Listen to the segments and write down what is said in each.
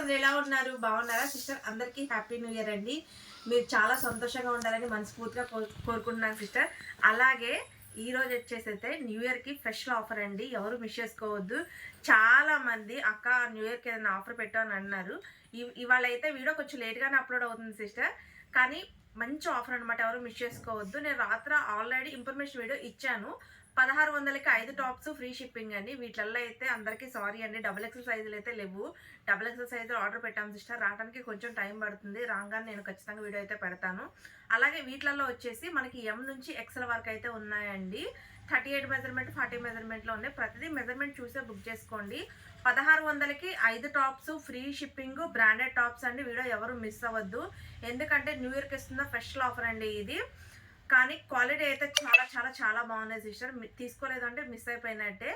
అందరూ ఎలా ఉన్నారు? బాగున్నారా సిస్టర్? అందరికీ హ్యాపీ న్యూ ఇయర్ అండి. మీరు చాలా సంతోషంగా ఉండాలని మనస్ఫూర్తిగా కోరుకుంటున్నాను సిస్టర్. అలాగే ఈరోజు వచ్చేసి అయితే న్యూ ఇయర్కి స్పెషల్ ఆఫర్ అండి. ఎవరు మిస్ చేసుకోవద్దు. చాలామంది అక్క న్యూ ఇయర్కి ఏదైనా ఆఫర్ పెట్టామని అన్నారు. ఇవాళ అయితే వీడియో కొంచెం లేట్గానే అప్లోడ్ అవుతుంది సిస్టర్, కానీ మంచి ఆఫర్ అనమాట. ఎవరు మిస్ చేసుకోవద్దు. నేను రాత్రి ఆల్రెడీ ఇన్ఫర్మేషన్ వీడియో ఇచ్చాను. 1600కి 5 టాప్స్ ఫ్రీ షిప్పింగ్ అండి. వీటిల్లో అయితే అందరికీ సారీ అండి, డబుల్ ఎక్సెల్ సైజులు అయితే లేవు. డబుల్ ఎక్సెల్ సైజులు ఆర్డర్ పెట్టాము సిస్టర్. రావడానికి కొంచెం టైం పడుతుంది. రాగానే నేను ఖచ్చితంగా వీడియో అయితే పెడతాను. అలాగే వీటిలలో వచ్చేసి మనకి ఎం నుంచి ఎక్సెల్ వరకు అయితే ఉన్నాయండి. 38 మెజర్మెంట్, 40 మెజర్మెంట్లో ఉన్నాయి. ప్రతిదీ మెజర్మెంట్ చూసే బుక్ చేసుకోండి. 1600కి 5 tops free shipping, branded tops అండి. వీడియో ఎవరు మిస్ అవ్వద్దు, ఎందుకంటే న్యూ ఇయర్కి ఇస్తున్న స్పెషల్ ఆఫర్ అండి ఇది. కానీ క్వాలిటీ అయితే చాలా చాలా చాలా బాగున్నాయి సిస్టర్. తీసుకోలేదంటే మిస్ అయిపోయినట్టే.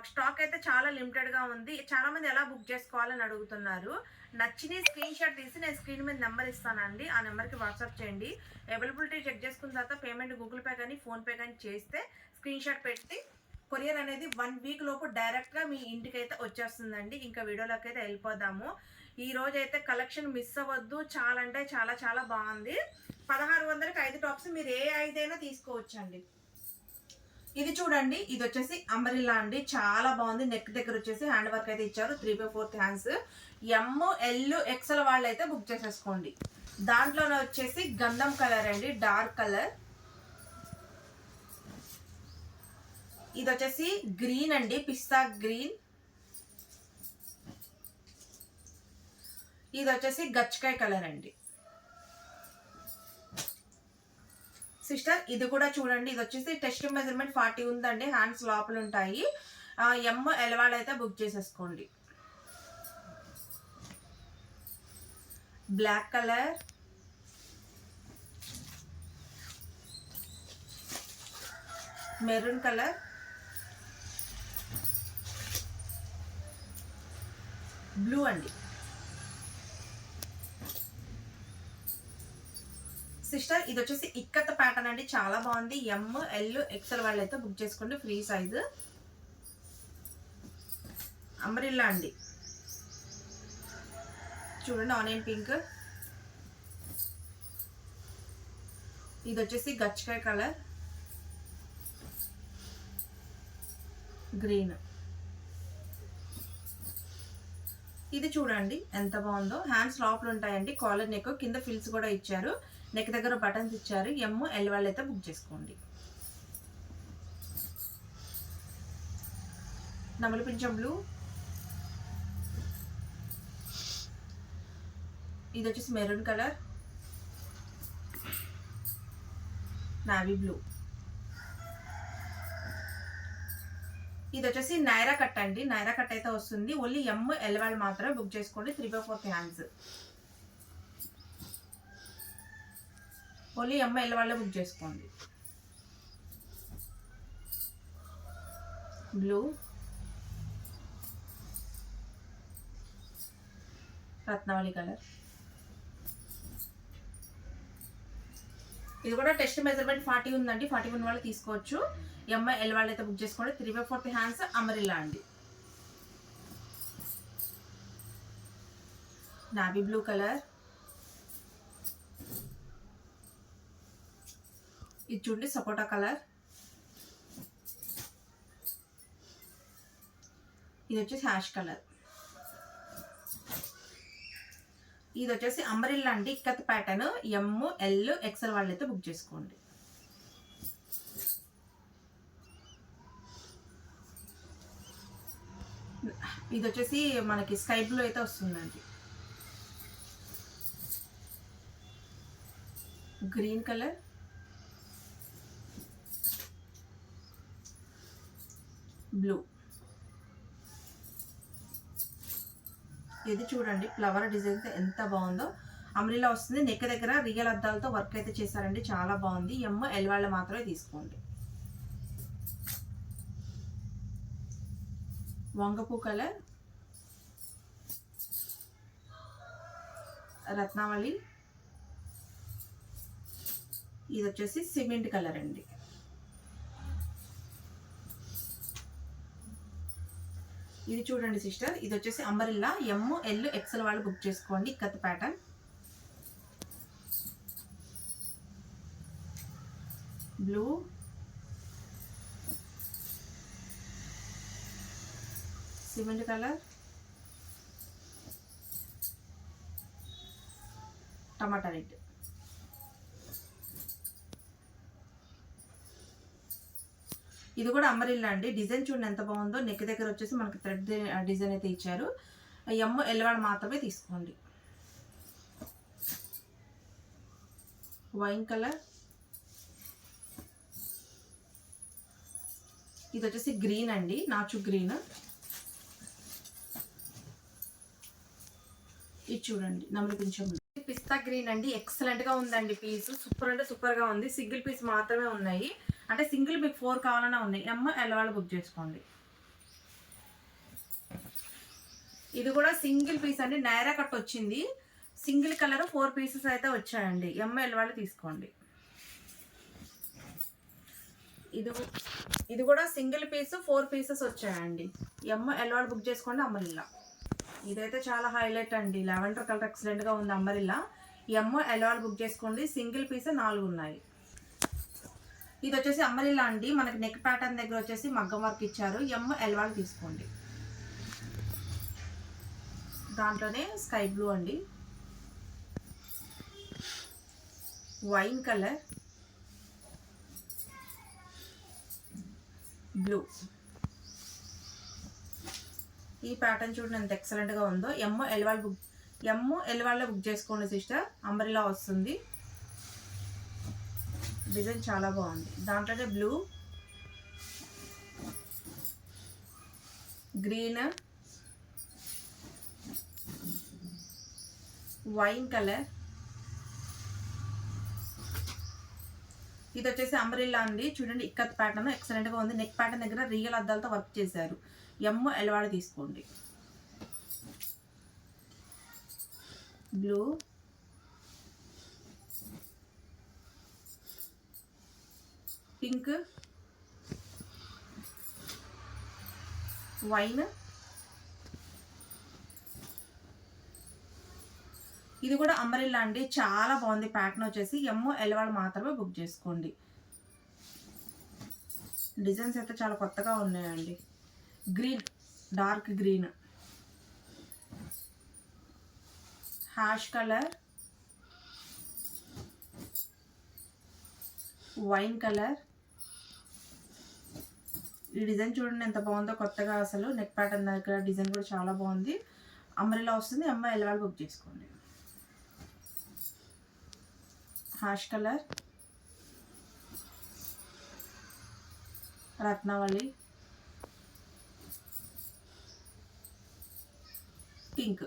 స్టాక్ అయితే చాలా లిమిటెడ్గా ఉంది. చాలామంది ఎలా బుక్ చేసుకోవాలని అడుగుతున్నారు. నచ్చిన స్క్రీన్ షాట్ తీసి నేను స్క్రీన్ మీద నెంబర్ ఇస్తానండి. ఆ నెంబర్కి వాట్సాప్ చేయండి. అవైలబిలిటీ చెక్ చేసుకున్న తర్వాత పేమెంట్ గూగుల్ పే కానీ ఫోన్పే కానీ చేస్తే స్క్రీన్ షాట్ పెట్టి కొరియర్ అనేది 1 వీక్ లోపు డైరెక్ట్గా మీ ఇంటికి అయితే వచ్చేస్తుందండి. ఇంకా వీడియోలోకి అయితే వెళ్ళిపోదాము. ఈ రోజు అయితే కలెక్షన్ మిస్ అవ్వద్దు. చాలా అంటే చాలా చాలా బాగుంది. 1600కి 5 టాప్స్, మీరు ఏ 5 అయినా తీసుకోవచ్చండి. ఇది చూడండి, ఇది వచ్చేసి అంబ్రెల్లా అండి. చాలా బాగుంది. నెక్ దగ్గర వచ్చేసి హ్యాండ్ వర్క్ అయితే ఇచ్చారు. 3/4 హ్యాండ్స్. ఎమ్, ఎల్, ఎక్సెల్ వాళ్ళు అయితే బుక్ చేసేసుకోండి. దాంట్లోనే వచ్చేసి గంధం కలర్ అండి, డార్క్ కలర్. ఇది వచ్చేసి గ్రీన్ అండి, పిస్తా గ్రీన్. ఇది వచ్చేసి గచ్చకాయ కలర్ అండి సిస్టర్. ఇది కూడా చూడండి, ఇది వచ్చేసి టెస్ట్ మెజర్మెంట్ 40 ఉందండి. హ్యాండ్స్ లోపల ఉంటాయి. ఎమ్, ఎల్ వాళ్ళు అయితే బుక్ చేసేసుకోండి. Black colour, maroon colour, blue అండి సిస్టర్. ఇది వచ్చేసి ఇక్కత్ ప్యాటర్న్ అండి, చాలా బాగుంది. ఎమ్, ఎల్, ఎక్సెల్ వాళ్ళు అయితే బుక్ చేసుకోండి. Free size. అంబ్రెల్లా అండి, చూడండి, ఆనియన్ పింక్. ఇది వచ్చేసి గచ్చకాయ కలర్, గ్రీన్. ఇది చూడండి ఎంత బాగుందో. హ్యాండ్స్ లోపల ఉంటాయండి. కాలర్ నెక్, కింద ఫిల్స్ కూడా ఇచ్చారు. నెక్ దగ్గర బటన్స్ ఇచ్చారు. ఎమ్, ఎల్ వాళ్ళు అయితే బుక్ చేసుకోండి. నమలి పింఛం బ్లూ. ఇది వచ్చేసి మెరూన్ కలర్, నావీ బ్లూ. ఇది వచ్చేసి నైరా కట్ అండి. నైరా కట్ అయితే వస్తుంది. ఓన్లీ ఎమ్, ఎల్ వాళ్ళు మాత్రమే బుక్ చేసుకోండి. 3/4 హ్యాండ్స్. ఓన్లీ ఎమ్, ఎల్ వాళ్ళే బుక్ చేసుకోండి. బ్లూ, రత్నావళి కలర్. ఇది కూడా టెస్ట్ మెజర్మెంట్ 40 ఉందండి. 41 వాళ్ళు తీసుకోవచ్చు. ఎమ్, ఎల్ వాళ్ళు అయితే బుక్ చేసుకోండి. 3/4 హ్యాండ్స్, అంబ్రెల్లా అండి. Navy blue colour. ఇది చూడండి, సపోటా కలర్. ఇది వచ్చేసి హ్యాష్ కలర్. ఇది వచ్చేసి అంబ్రెల్లా అండి, ఇక్కత్ ప్యాటర్న్. ఎమ్, ఎల్, ఎక్సెల్ వాళ్ళు అయితే బుక్ చేసుకోండి. ఇది వచ్చేసి మనకి స్కై బ్లూ అయితే వస్తుందండి. Green colour, blue. ఇది చూడండి, ఫ్లవర్ డిజైన్ ఎంత బాగుందో. అంబ్రెల్లా వస్తుంది. నెక్ దగ్గర రియల్ అద్దాలతో వర్క్ అయితే చేశారండి. చాలా బాగుంది. ఎమ్, ఎల్ వాళ్ళు మాత్రమే తీసుకోండి. వంగపూ కలర్, రత్నావళి. ఇది వచ్చేసి సిమెంట్ కలర్ అండి. ఇది చూడండి సిస్టర్, ఇది వచ్చేసి అంబరిల్లా ML XL వాళ్ళు బుక్ చేసుకోండి. Ikat pattern, blue, cement colour, tomato red. ఇది కూడా అంబరిల్లా అండి. డిజైన్ చూడండి ఎంత బాగుందో. నెక్ దగ్గర వచ్చేసి మనకి థ్రెడ్ డిజైన్ అయితే ఇచ్చారు. ML వాళ్ళు మాత్రమే తీసుకోండి. వైన్ కలర్, ఇది వచ్చేసి గ్రీన్ అండి, నాచు గ్రీన్. ఇది చూడండి నమ్మలి కొంచెం పిస్తా గ్రీన్ అండి. ఎక్సలెంట్ గా ఉందండి పీస్. సూపర్ అంటే సూపర్ గా ఉంది. సింగిల్ పీస్ మాత్రమే ఉన్నాయి, అంటే సింగిల్ మీకు 4 కావాలన్నా ఉన్నాయి. ML వాళ్ళు బుక్ చేసుకోండి. ఇది కూడా సింగిల్ పీస్ అండి, నైరా కట్ వచ్చింది. సింగిల్ కలర్ 4 పీసెస్ అయితే వచ్చాయండి. ML వాళ్ళు తీసుకోండి. ఇది కూడా సింగిల్ పీస్ 4 పీసెస్ వచ్చాయండి. ML వాళ్ళు బుక్ చేసుకోండి. అంబరిల్లా ఇదైతే చాలా హైలైట్ అండి. లావెండర్ కలర్ ఎక్సలెంట్ గా ఉంది. అంబరిల్లా ML వాళ్ళు బుక్ చేసుకోండి. సింగిల్ పీస్ 4 ఉన్నాయి. ఇది వచ్చేసి అంబరిల్లా అండి. మనకి నెక్ ప్యాటర్న్ దగ్గర వచ్చేసి మగ్గం వర్క్ ఇచ్చారు. ML వాళ్ళు తీసుకోండి. దాంట్లోనే స్కై బ్లూ అండి, వైన్ కలర్, బ్లూ. ఈ ప్యాటర్న్ చూడండి ఎంత ఎక్సలెంట్గా ఉందో. ML వాళ్ళే బుక్ చేసుకోండి సిస్టర్. అంబరిల్లా వస్తుంది. డిజైన్ చాలా బాగుంది. దాంట్లోనే బ్లూ, గ్రీన్, వైన్ కలర్. ఇది వచ్చేసి అంబరిల్లా అండి. చూడండి ఇక్కత్ ప్యాటర్న్ ఎక్సలెంట్ గా ఉంది. నెక్ ప్యాటర్న్ దగ్గర రియల్ అద్దాలతో వర్క్ చేశారు. ML వాళ్ళు తీసుకోండి. Blue, pink, wine. ఇది కూడా అంబరిల్లా అండి. చాలా బాగుంది ప్యాటర్న్ వచ్చేసి. ML వాళ్ళు మాత్రమే బుక్ చేసుకోండి. డిజైన్స్ అయితే చాలా కొత్తగా ఉన్నాయండి. Green, dark green, ash colour, wine colour. ఈ డిజైన్ చూడండి ఎంత బాగుందో కొత్తగా. అసలు నెక్ ప్యాటర్న్ దగ్గర డిజైన్ కూడా చాలా బాగుంది. అంబరిల్లా వస్తుంది. ML వాళ్ళు బుక్ చేసుకోండి. హ్యాష్ కలర్, రత్నావళి, పింక్.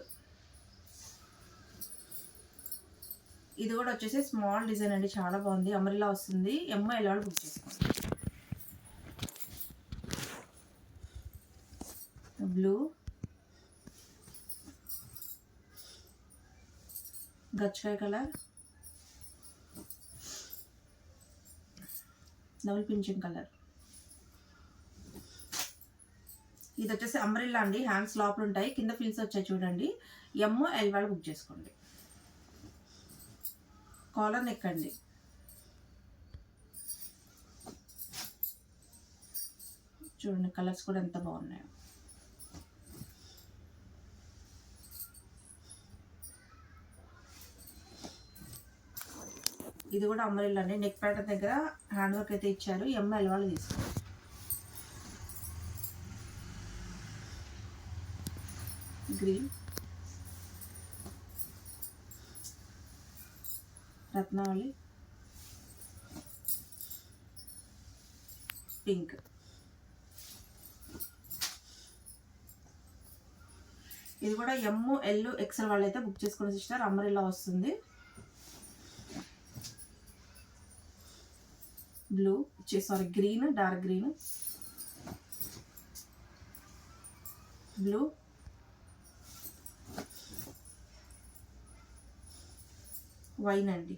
ఇది కూడా వచ్చేసి స్మాల్ డిజైన్ అండి, చాలా బాగుంది. అంబ్రెల్లా వస్తుంది. ML వాళ్ళు బుక్ చేసుకోండి. బ్లూ, గచ్చకాయ కలర్, డబుల్ పింఛన్ కలర్. ఇది వచ్చేసి అంబ్రెల్లా అండి. హ్యాండ్స్ లోపల ఉంటాయి, కింద ఫిల్స్ వచ్చాయి చూడండి. ML వాళ్ళు బుక్ చేసుకోండి. కాలర్ నెక్ అండి. చూడండి కలర్స్ కూడా ఎంత బాగున్నాయో. ఇది కూడా అంబ్రెల్లా అండి. నెక్ ప్యాటర్న్ దగ్గర హ్యాండ్ వర్క్ అయితే ఇచ్చారు. ML వాళ్ళు తీసుకోండి. గ్రీన్, రత్నావళి, పింక్. ఇది కూడా ML XL వాళ్ళు అయితే బుక్ చేసుకున్న సిస్టర్. అంబ్రెల్లా వస్తుంది. Blue, sorry green, dark green, blue, wine అండి.